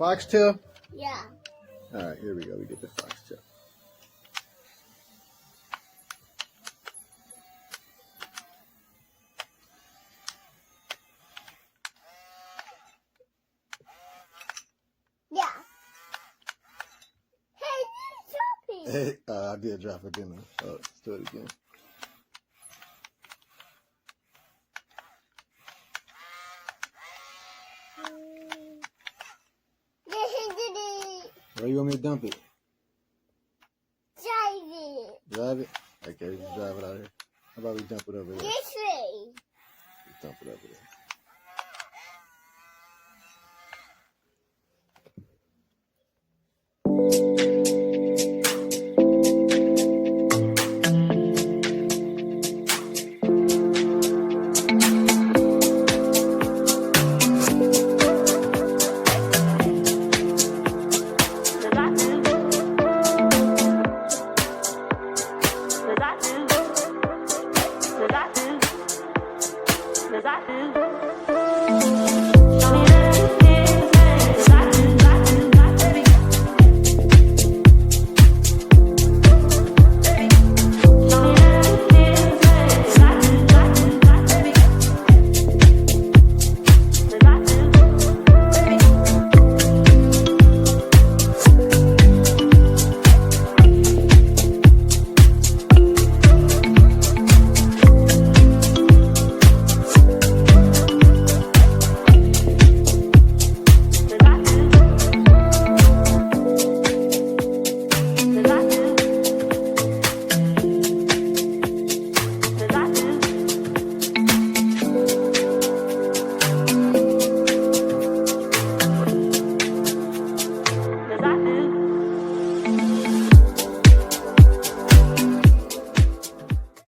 Foxtail? Yeah. All right, here we go. We get the foxtail. Yeah. Hey, you dropping. Hey, I did drop it, didn't I? Oh, let's do it again. Where you want me to dump it? Drive it. Drive it? Okay, we just drive it out here. How about we dump it over there? This way. We dump it over there.